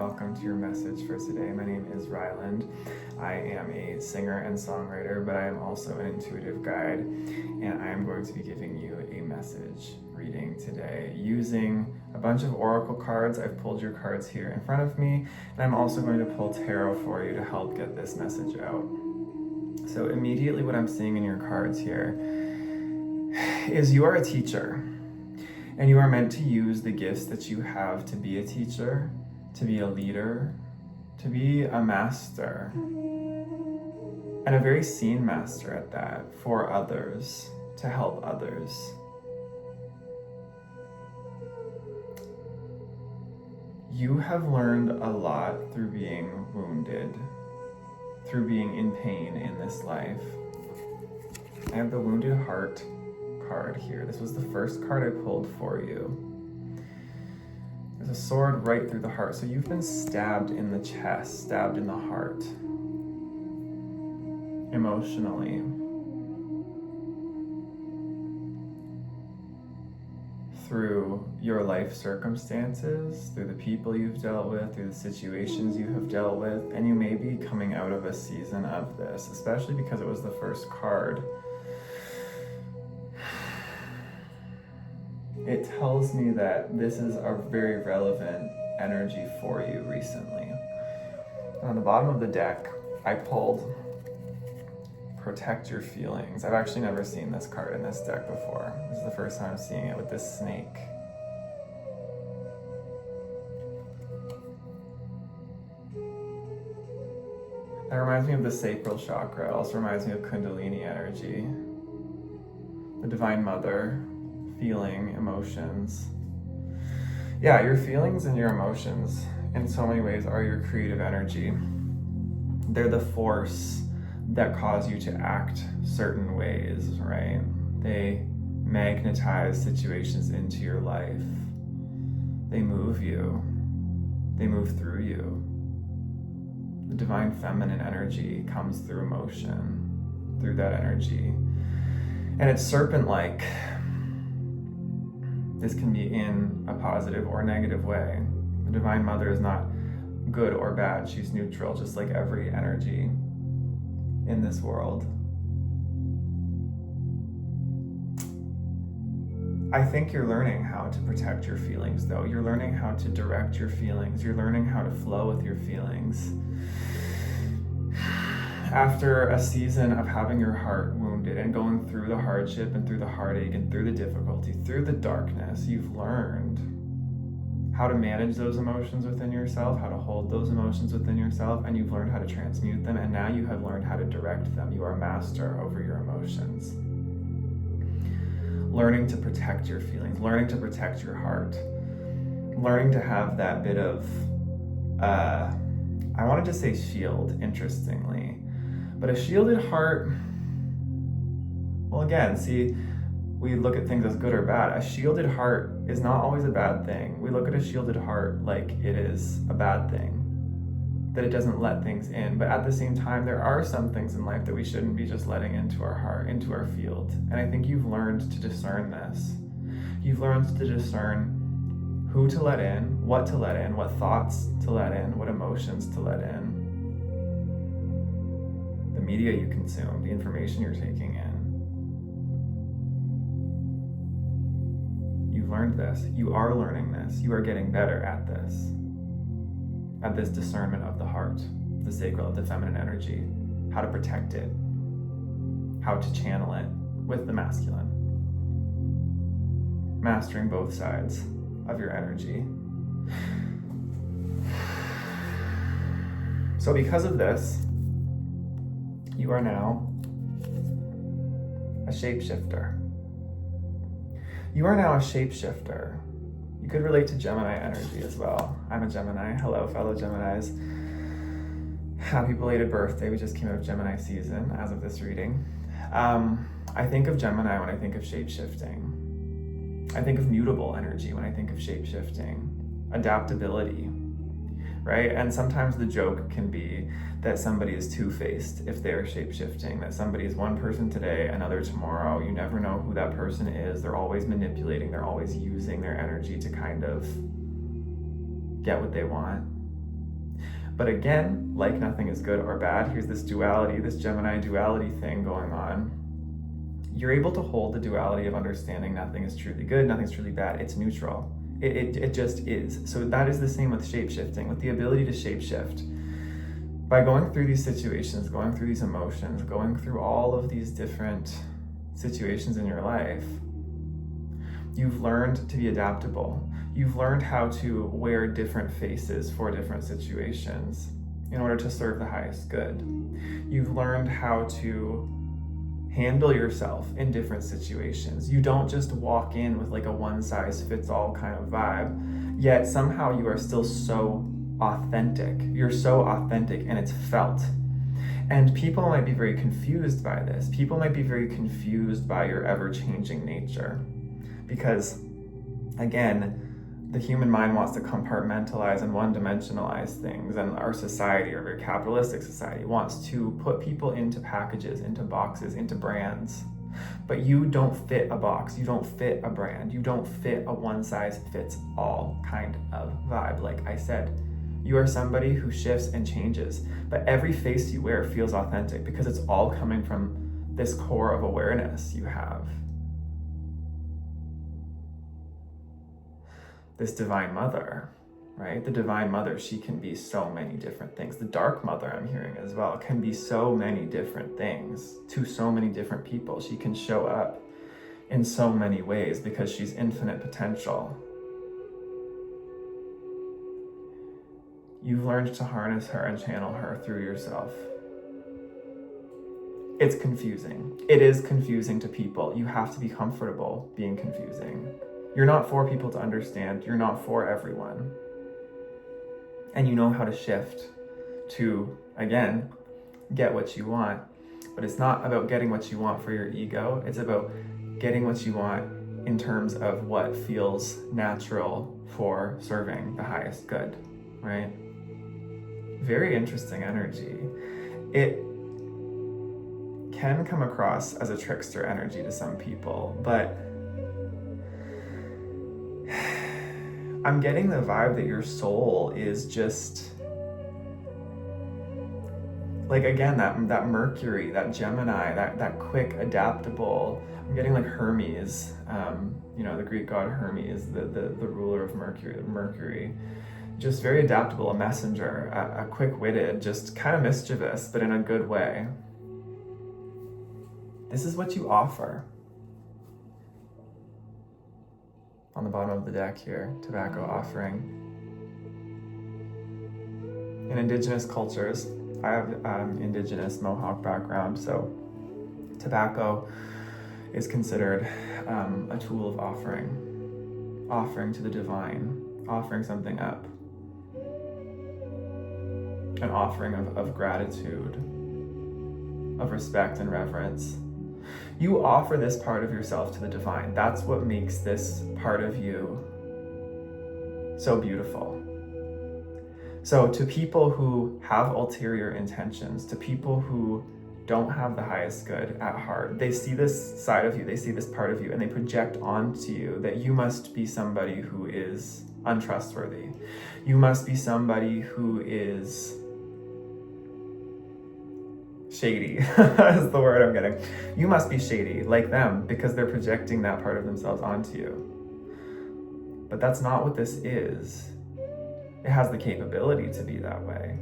welcome to your message for today. My name is Ryland. I am a singer and songwriter, but I am also an intuitive guide, and I am going to be giving you a message reading today using a bunch of oracle cards. I've pulled your cards here in front of me, and I'm also going to pull tarot for you to help get this message out. So immediately what I'm seeing in your cards here is you are a teacher. And you are meant to use the gifts that you have to be a teacher, to be a leader, to be a master, and a very seen master at that, for others, to help others. You have learned a lot through being wounded, through being in pain in this life. I have the Wounded Heart card here. This was the first card I pulled for you. There's a sword right through the heart. So you've been stabbed in the chest, stabbed in the heart, emotionally. Through your life circumstances, through the people you've dealt with, through the situations you have dealt with, and you may be coming out of a season of this, especially because it was the first card. It tells me that this is a very relevant energy for you recently. And on the bottom of the deck, I pulled Protect Your Feelings. I've actually never seen this card in this deck before. This is the first time I'm seeing it with this snake. That reminds me of the sacral chakra. It also reminds me of Kundalini energy, the Divine Mother. Feeling, emotions. Yeah, your feelings and your emotions in so many ways are your creative energy. They're the force that cause you to act certain ways, right? They magnetize situations into your life. They move you. They move through you. The divine feminine energy comes through emotion, through that energy. And it's serpent-like. This can be in a positive or negative way. The Divine Mother is not good or bad. She's neutral, just like every energy in this world. I think you're learning how to protect your feelings, though. You're learning how to direct your feelings. You're learning how to flow with your feelings. After a season of having your heart wounded and going through the hardship and through the heartache and through the difficulty, through the darkness, you've learned how to manage those emotions within yourself, how to hold those emotions within yourself, and you've learned how to transmute them, and now you have learned how to direct them. You are a master over your emotions. Learning to protect your feelings, learning to protect your heart, learning to have that bit of, I wanted to say shield, interestingly. But a shielded heart, well, again, see, we look at things as good or bad. A shielded heart is not always a bad thing. We look at a shielded heart like it is a bad thing, that it doesn't let things in. But at the same time, there are some things in life that we shouldn't be just letting into our heart, into our field. And I think you've learned to discern this. You've learned to discern who to let in, what thoughts to let in, what emotions to let in. The media you consume, the information you're taking in. You've learned this. You are learning this. You are getting better at this discernment of the heart, the sacral, of the feminine energy, how to protect it, how to channel it with the masculine. Mastering both sides of your energy. So because of this, you are now a shapeshifter. You are now a shapeshifter. You could relate to Gemini energy as well. I'm a Gemini. Hello, fellow Geminis. Happy belated birthday. We just came out of Gemini season as of this reading. I think of Gemini when I think of shapeshifting. I think of mutable energy when I think of shapeshifting. Adaptability. Right? And sometimes the joke can be that somebody is two-faced if they are shape-shifting, that somebody is one person today, another tomorrow. You never know who that person is. They're always manipulating. They're always using their energy to kind of get what they want. But again, like nothing is good or bad, here's this duality, this Gemini duality thing going on. You're able to hold the duality of understanding nothing is truly good, nothing's truly bad. It's neutral. It just is. So that is the same with shape-shifting, with the ability to shape-shift. By going through these situations, going through these emotions, going through all of these different situations in your life, you've learned to be adaptable. You've learned how to wear different faces for different situations in order to serve the highest good. You've learned how to handle yourself in different situations. You don't just walk in with like a one-size-fits-all kind of vibe, yet somehow you are still so authentic. You're so authentic and it's felt. And people might be very confused by this. People might be very confused by your ever-changing nature. Because, again, the human mind wants to compartmentalize and one-dimensionalize things, and our society, our very capitalistic society, wants to put people into packages, into boxes, into brands. But you don't fit a box, you don't fit a brand, you don't fit a one-size-fits-all kind of vibe. Like I said, you are somebody who shifts and changes, but every face you wear feels authentic because it's all coming from this core of awareness you have. This divine mother, right? The divine mother, she can be so many different things. The dark mother, I'm hearing as well, can be so many different things to so many different people. She can show up in so many ways because she's infinite potential. You've learned to harness her and channel her through yourself. It's confusing. It is confusing to people. You have to be comfortable being confusing. You're not for people to understand. You're not for everyone. And you know how to shift to, again, get what you want. But it's not about getting what you want for your ego. It's about getting what you want in terms of what feels natural for serving the highest good, right? Very interesting energy. It can come across as a trickster energy to some people, but I'm getting the vibe that your soul is just like, again, that Mercury, that Gemini, that quick, adaptable. I'm getting like Hermes, the Greek god Hermes, the ruler of Mercury. Just very adaptable, a messenger, a quick-witted, just kind of mischievous, but in a good way. This is what you offer. On the bottom of the deck here, tobacco offering. In indigenous cultures, I have indigenous Mohawk background, so tobacco is considered a tool of offering to the divine, offering something up, an offering of gratitude, of respect and reverence. You offer this part of yourself to the divine. That's what makes this part of you so beautiful. So to people who have ulterior intentions, to people who don't have the highest good at heart, they see this side of you, they see this part of you, and they project onto you that you must be somebody who is untrustworthy. You must be somebody who is shady, is the word I'm getting. You must be shady like them because they're projecting that part of themselves onto you. But that's not what this is. It has the capability to be that way.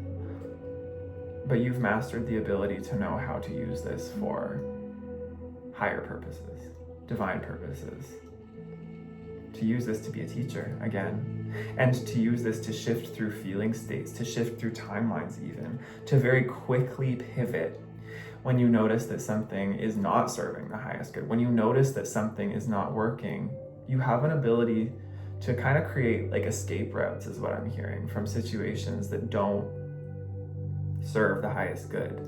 But you've mastered the ability to know how to use this for higher purposes, divine purposes. To use this to be a teacher, again, and to use this to shift through feeling states, to shift through timelines even, to very quickly pivot when you notice that something is not serving the highest good, when you notice that something is not working. You have an ability to kind of create like escape routes, is what I'm hearing, from situations that don't serve the highest good.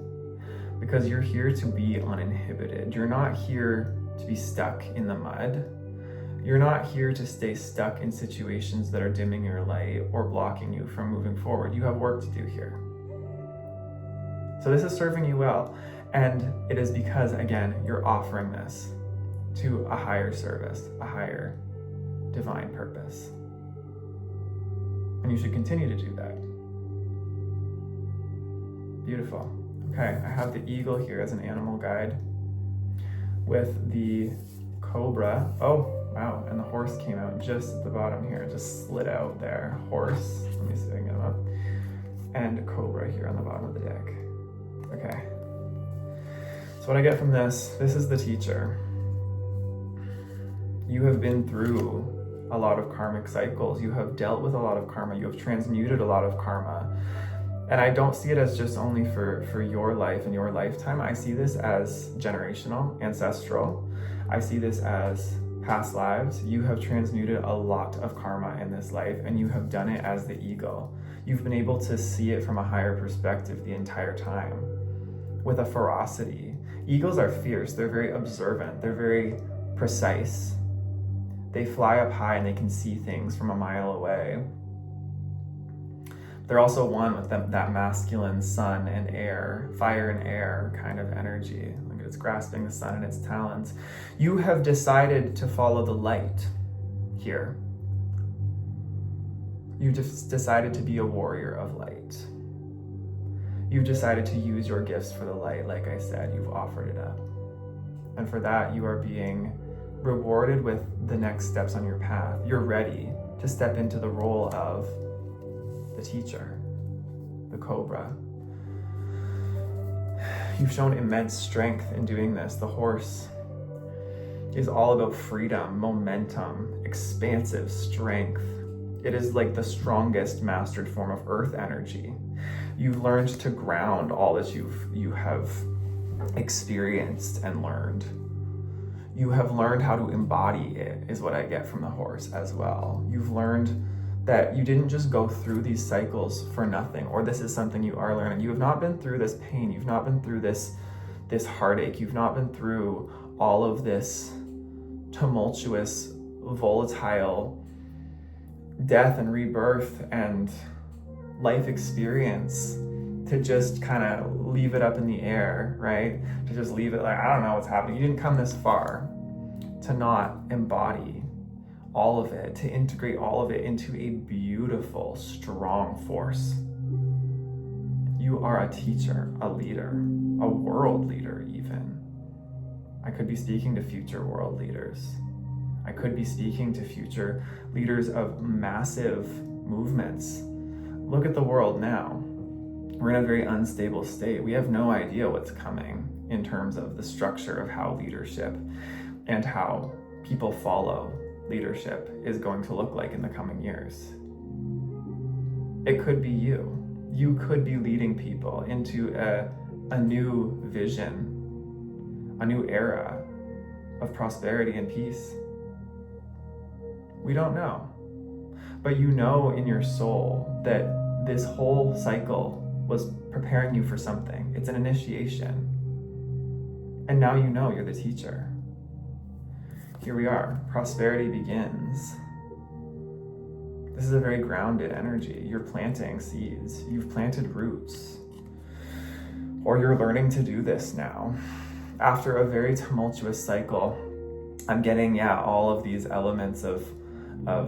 Because you're here to be uninhibited. You're not here to be stuck in the mud. You're not here to stay stuck in situations that are dimming your light or blocking you from moving forward. You have work to do here. So this is serving you well. And it is because, again, you're offering this to a higher service, a higher divine purpose. And you should continue to do that. Beautiful. Okay, I have the eagle here as an animal guide with the cobra. Oh, wow, and the horse came out just at the bottom here, just slid out there. Horse, let me see if I can get him up. And cobra here on the bottom of the deck. Okay. So what I get from this is the teacher. You have been through a lot of karmic cycles. You have dealt with a lot of karma. You have transmuted a lot of karma. And I don't see it as just only for your life and your lifetime. I see this as generational, ancestral. I see this as past lives. You have transmuted a lot of karma in this life, and you have done it as the eagle. You've been able to see it from a higher perspective the entire time, with a ferocity. Eagles are fierce. They're very observant. They're very precise. They fly up high and they can see things from a mile away. They're also one with that masculine sun and air, fire and air kind of energy. Look at it's grasping the sun in its talons. You have decided to follow the light here. You just decided to be a warrior of light. You've decided to use your gifts for the light. Like I said, you've offered it up. And for that, you are being rewarded with the next steps on your path. You're ready to step into the role of the teacher, the cobra. You've shown immense strength in doing this. The horse is all about freedom, momentum, expansive strength. It is like the strongest mastered form of earth energy. You've learned to ground all that you have experienced and learned. You have learned how to embody it, is what I get from the horse as well. You've learned that you didn't just go through these cycles for nothing, or this is something you are learning. You have not been through this pain. You've not been through this heartache. You've not been through all of this tumultuous, volatile death and rebirth and life experience to just kind of leave it up in the air, right? To just leave it like, I don't know what's happening. You didn't come this far to not embody all of it, to integrate all of it into a beautiful, strong force. You are a teacher, a leader, a world leader even. I could be speaking to future world leaders. I could be speaking to future leaders of massive movements. Look at the world now. We're in a very unstable state. We have no idea what's coming in terms of the structure of how leadership and how people follow leadership is going to look like in the coming years. It could be you. You could be leading people into a new vision, a new era of prosperity and peace. We don't know. But you know in your soul that this whole cycle was preparing you for something. It's an initiation. And now you know you're the teacher. Here we are. Prosperity begins. This is a very grounded energy. You're planting seeds. You've planted roots. Or you're learning to do this now. After a very tumultuous cycle, I'm getting, all of these elements of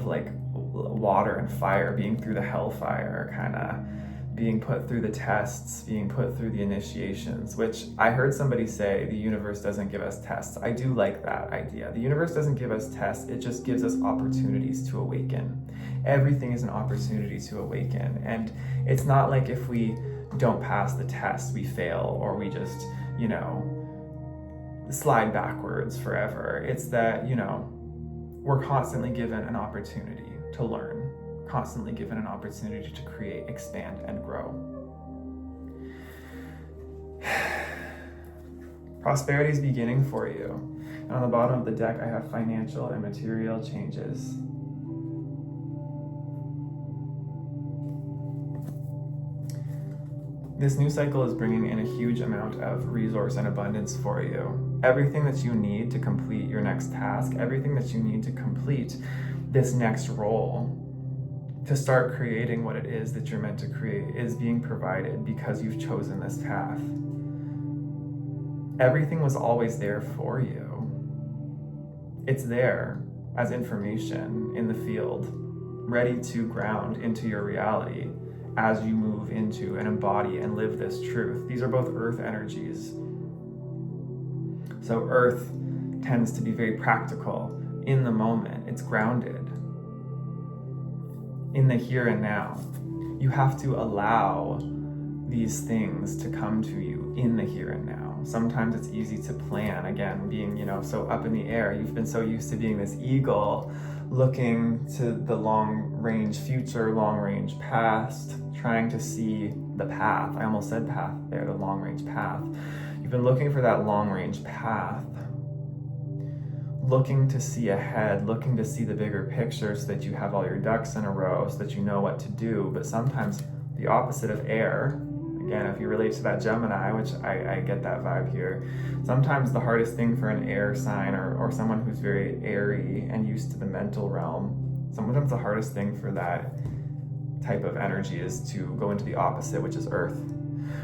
like water and fire, being through the hellfire, kind of being put through the tests, being put through the initiations, which I heard somebody say the universe doesn't give us tests. I do like that idea. The universe doesn't give us tests, it just gives us opportunities to awaken. Everything is an opportunity to awaken. And it's not like if we don't pass the test, we fail, or we just, slide backwards forever. It's that, we're constantly given an opportunity to learn, constantly given an opportunity to create, expand, and grow. Prosperity is beginning for you. And on the bottom of the deck, I have financial and material changes. This new cycle is bringing in a huge amount of resource and abundance for you. Everything that you need to complete your next task, everything that you need to complete this next role, to start creating what it is that you're meant to create, is being provided because you've chosen this path. Everything was always there for you. It's there as information in the field, ready to ground into your reality as you move into and embody and live this truth. These are both earth energies. So earth tends to be very practical in the moment. It's grounded in the here and now. You have to allow these things to come to you in the here and now. Sometimes it's easy to plan, again, being, so up in the air. You've been so used to being this eagle, looking to the long-range future, long-range past, trying to see the path. I almost said path there, the long-range path. You've been looking for that long-range path, looking to see ahead, looking to see the bigger picture so that you have all your ducks in a row, so that you know what to do. But sometimes the opposite of air, again, if you relate to that Gemini, which I get that vibe here, sometimes the hardest thing for an air sign or someone who's very airy and used to the mental realm, sometimes the hardest thing for that type of energy is to go into the opposite, which is earth,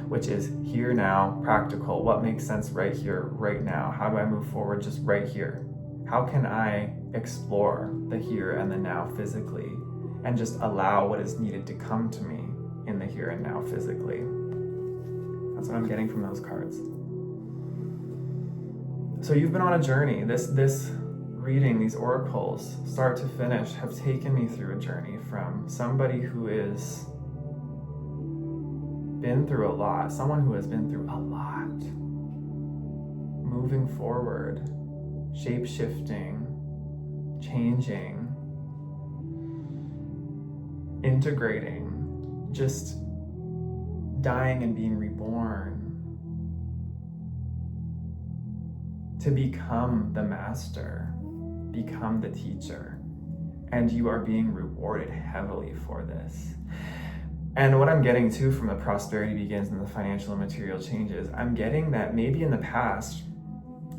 which is here now, practical. What makes sense right here, right now? How do I move forward just right here? How can I explore the here and the now physically and just allow what is needed to come to me in the here and now physically? That's what I'm getting from those cards. So you've been on a journey. This reading, these oracles, start to finish, have taken me through a journey from somebody who is been through a lot, someone who has been through a lot, moving forward, shape-shifting, changing, integrating, just dying and being reborn to become the master, become the teacher. And you are being rewarded heavily for this. And what I'm getting too from the prosperity begins and the financial and material changes, I'm getting that maybe in the past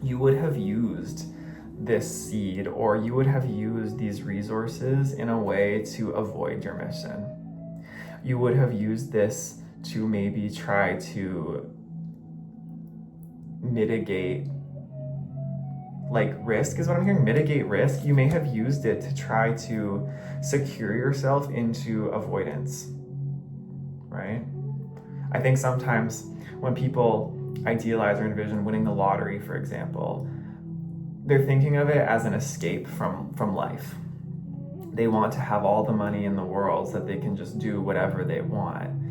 you would have used this seed or you would have used these resources in a way to avoid your mission. You would have used this to maybe try to mitigate, like risk is what I'm hearing, mitigate risk. You may have used it to try to secure yourself into avoidance, right? I think sometimes when people idealize or envision winning the lottery, for example, they're thinking of it as an escape from life. They want to have all the money in the world so that they can just do whatever they want.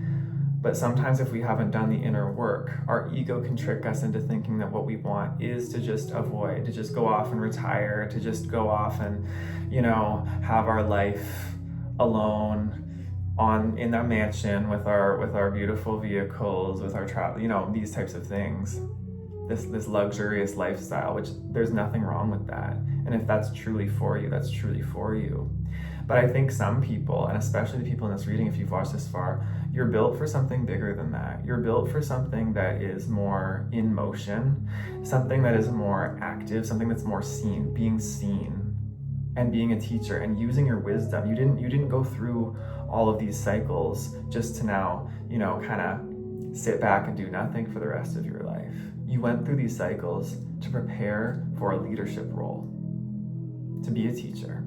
But sometimes if we haven't done the inner work, our ego can trick us into thinking that what we want is to just avoid, to just go off and retire, to just go off and, have our life alone in a mansion with our beautiful vehicles, with our travel, these types of things. This luxurious lifestyle, which there's nothing wrong with that. And if that's truly for you, that's truly for you. But I think some people, and especially the people in this reading, if you've watched this far, you're built for something bigger than that. You're built for something that is more in motion, something that is more active, something that's more seen, and being a teacher and using your wisdom. You didn't go through all of these cycles just to now, kind of sit back and do nothing for the rest of your life. You went through these cycles to prepare for a leadership role, to be a teacher,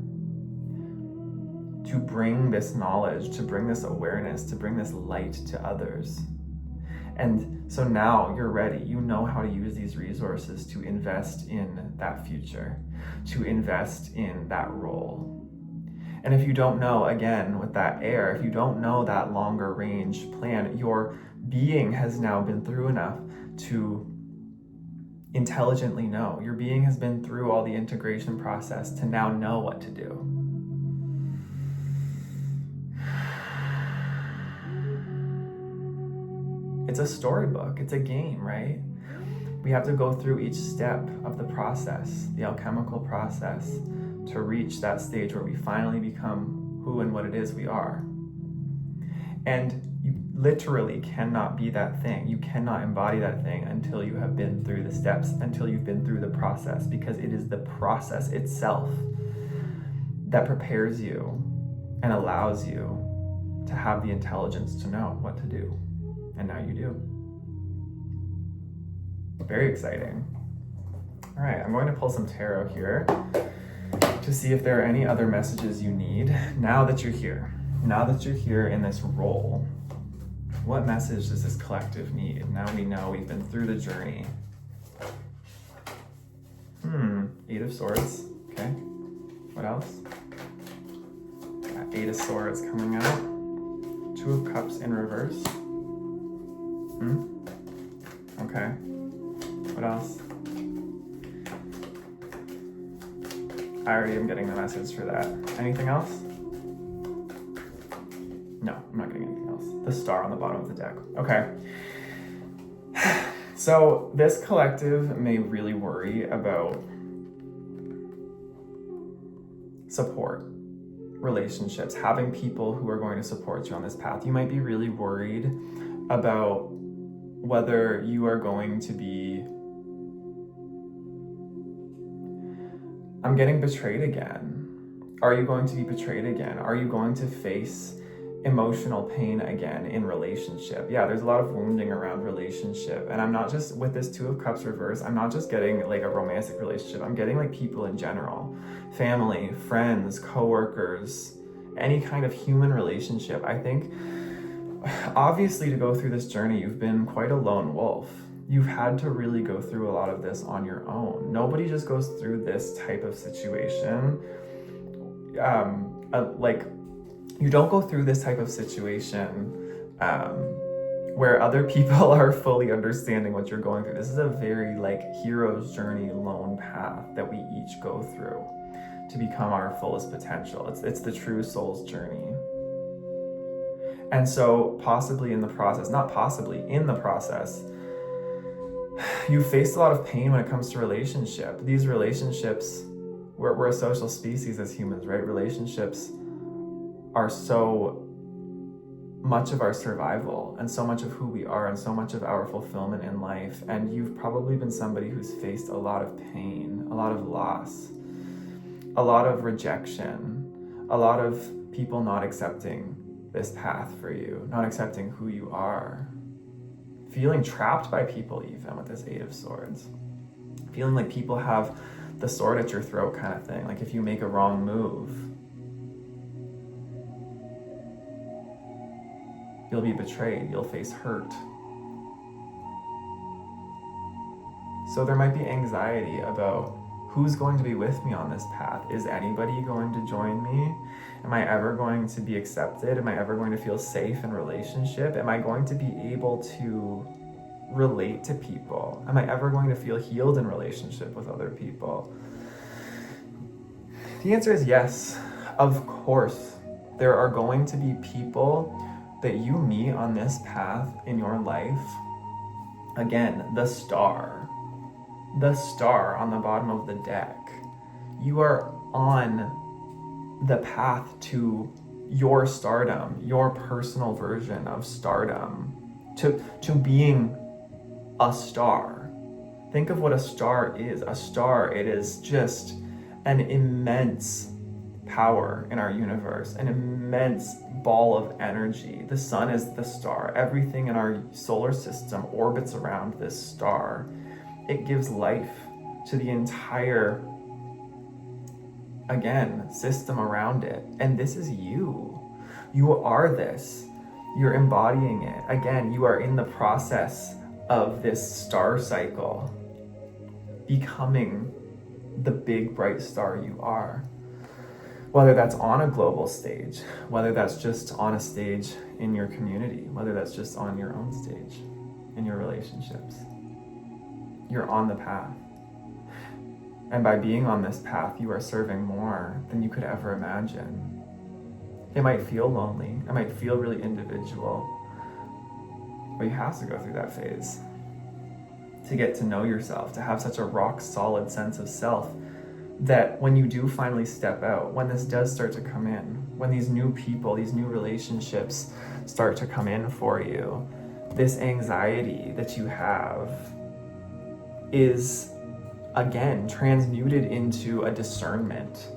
to bring this knowledge, to bring this awareness, to bring this light to others. And so now you're ready. You know how to use these resources to invest in that future, to invest in that role. And if you don't know, again, with that air, if you don't know that longer range plan, your being has now been through enough to intelligently know. Your being has been through all the integration process to now know what to do. It's a storybook, it's a game, right? We have to go through each step of the process, the alchemical process, to reach that stage where we finally become who and what it is we are. And you literally cannot be that thing. You cannot embody that thing until you have been through the steps, until you've been through the process, because it is the process itself that prepares you and allows you to have the intelligence to know what to do. And now you do. Very exciting. All right, I'm going to pull some tarot here to see if there are any other messages you need now that you're here. Now that you're here in this role, What message does this collective need? Now we know we've been through the journey. Eight of Swords. Okay. What else? Got Eight of Swords coming out. Two of Cups in reverse. Okay. What else? I already am getting the message for that. Anything else? No, I'm not getting anything else. The Star on the bottom of the deck. Okay. So this collective may really worry about support, relationships, having people who are going to support you on this path. You might be really worried about whether you are going to be, I'm getting betrayed again. Are you going to be betrayed again? Are you going to face emotional pain again in relationship? Yeah, there's a lot of wounding around relationship. And I'm not just, with this Two of Cups reverse, I'm not just getting like a romantic relationship. I'm getting like people in general, family, friends, coworkers, any kind of human relationship. I think obviously to go through this journey, you've been quite a lone wolf. You've had to really go through a lot of this on your own. Nobody just goes through this type of situation. You don't go through this type of situation where other people are fully understanding what you're going through. This is a very like hero's journey, lone path that we each go through to become our fullest potential. It's the true soul's journey. And so possibly in the process, not possibly, in the process, you face a lot of pain when it comes to relationship. These relationships, we're a social species as humans, right? Relationships are so much of our survival and so much of who we are and so much of our fulfillment in life. And you've probably been somebody who's faced a lot of pain, a lot of loss, a lot of rejection, a lot of people not accepting this path for you, not accepting who you are, feeling trapped by people even with this Eight of Swords, feeling like people have the sword at your throat kind of thing. Like if you make a wrong move, you'll be betrayed, you'll face hurt. So there might be anxiety about who's going to be with me on this path. Is anybody going to join me? Am I ever going to be accepted? Am I ever going to feel safe in relationship? Am I going to be able to relate to people? Am I ever going to feel healed in relationship with other people? The answer is yes. Of course, there are going to be people that you meet on this path in your life. Again, the star on the bottom of the deck. You are on the path to your stardom, your personal version of stardom, to being a star. Think of what a star is. A star, it is just an immense power in our universe, an immense ball of energy. The sun is the star. Everything in our solar system orbits around this star. It gives life to the entire, again, system around it. And this is you. You are this. You're embodying it. Again, you are in the process of this star cycle, becoming the big bright star you are. Whether that's on a global stage, whether that's just on a stage in your community, whether that's just on your own stage in your relationships. You're on the path. And by being on this path, you are serving more than you could ever imagine. It might feel lonely. It might feel really individual. But you have to go through that phase to get to know yourself, to have such a rock solid sense of self that when you do finally step out, when this does start to come in, when these new people, these new relationships start to come in for you, this anxiety that you have is, again, transmuted into a discernment.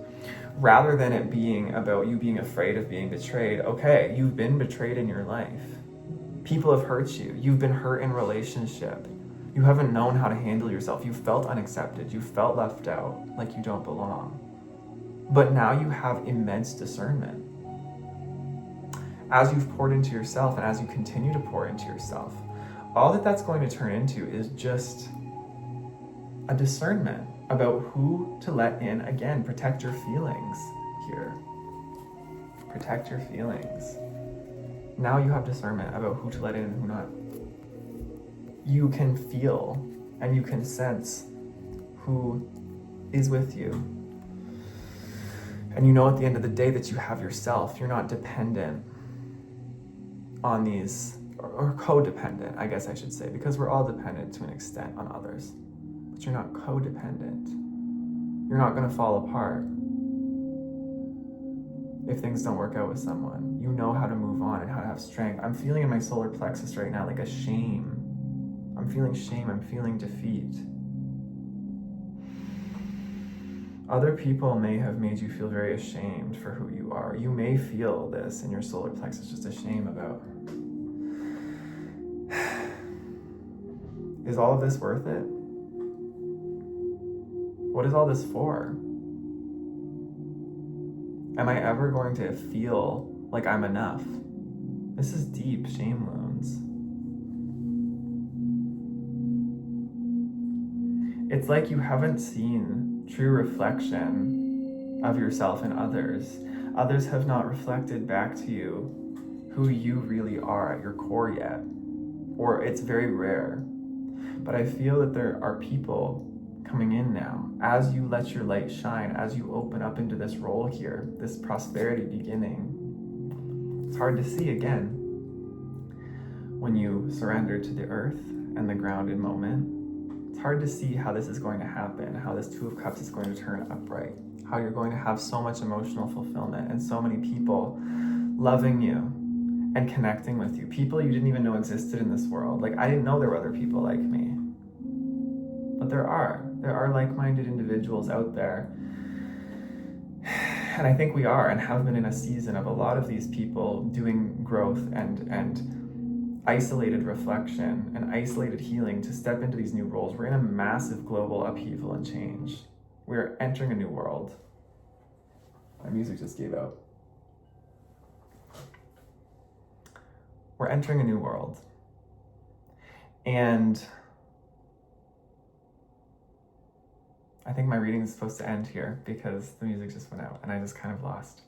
Rather than it being about you being afraid of being betrayed, okay, you've been betrayed in your life. People have hurt you. You've been hurt in relationship. You haven't known how to handle yourself. You felt unaccepted. You felt left out, like you don't belong. But now you have immense discernment. as you've poured into yourself and as you continue to pour into yourself, all that that's going to turn into is just a discernment about who to let in. Again, protect your feelings here. Protect your feelings. Now you have discernment about who to let in and who not. You can feel and you can sense who is with you. And you know at the end of the day that you have yourself. You're not dependent on these, or codependent, I guess I should say, because we're all dependent to an extent on others. But you're not codependent. You're not going to fall apart if things don't work out with someone. You know how to move on and how to have strength. I'm feeling in my solar plexus right now like a shame. I'm feeling shame. I'm feeling defeat. Other people may have made you feel very ashamed for who you are. You may feel this in your solar plexus, just a shame about, is all of this worth it? What is all this for? Am I ever going to feel like I'm enough? This is deep shame wounds. It's like you haven't seen true reflection of yourself and others. Others have not reflected back to you who you really are at your core yet, or it's very rare. But I feel that there are people coming in now as you let your light shine, as you open up into this role here, this prosperity beginning. It's hard to see again when you surrender to the earth and the grounded moment. It's hard to see how this is going to happen, how this Two of Cups is going to turn upright, how you're going to have so much emotional fulfillment and so many people loving you and connecting with you. People you didn't even know existed in this world. Like, I didn't know there were other people like me. But there are like-minded individuals out there. And I think we are and have been in a season of a lot of these people doing growth and isolated reflection and isolated healing to step into these new roles. We're in a massive global upheaval and change. We're entering a new world. My music just gave out. We're entering a new world. And I think my reading is supposed to end here because the music just went out and I just kind of lost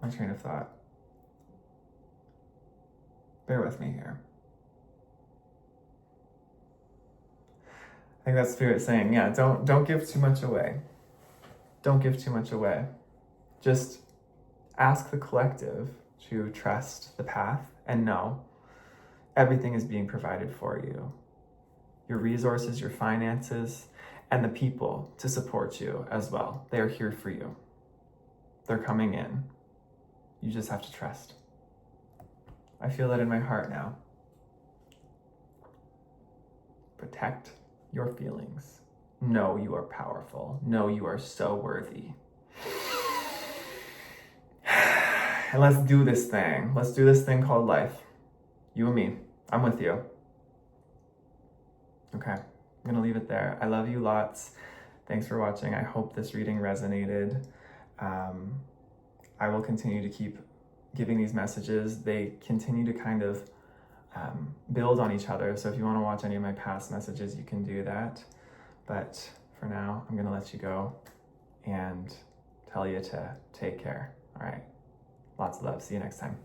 my train of thought. Bear with me here. I think that's Spirit saying, yeah, don't give too much away. Don't give too much away. Just ask the collective to trust the path and know everything is being provided for you. Your resources, your finances, and the people to support you as well. They are here for you. They're coming in. You just have to trust. I feel that in my heart now. Protect your feelings. Know you are powerful. Know you are so worthy. And let's do this thing. Let's do this thing called life. You and me. I'm with you. Okay. I'm going to leave it there. I love you lots. Thanks for watching. I hope this reading resonated. I will continue to keep giving these messages. They continue to kind of build on each other. So if you want to watch any of my past messages, you can do that. But for now, I'm going to let you go and tell you to take care. All right. Lots of love. See you next time.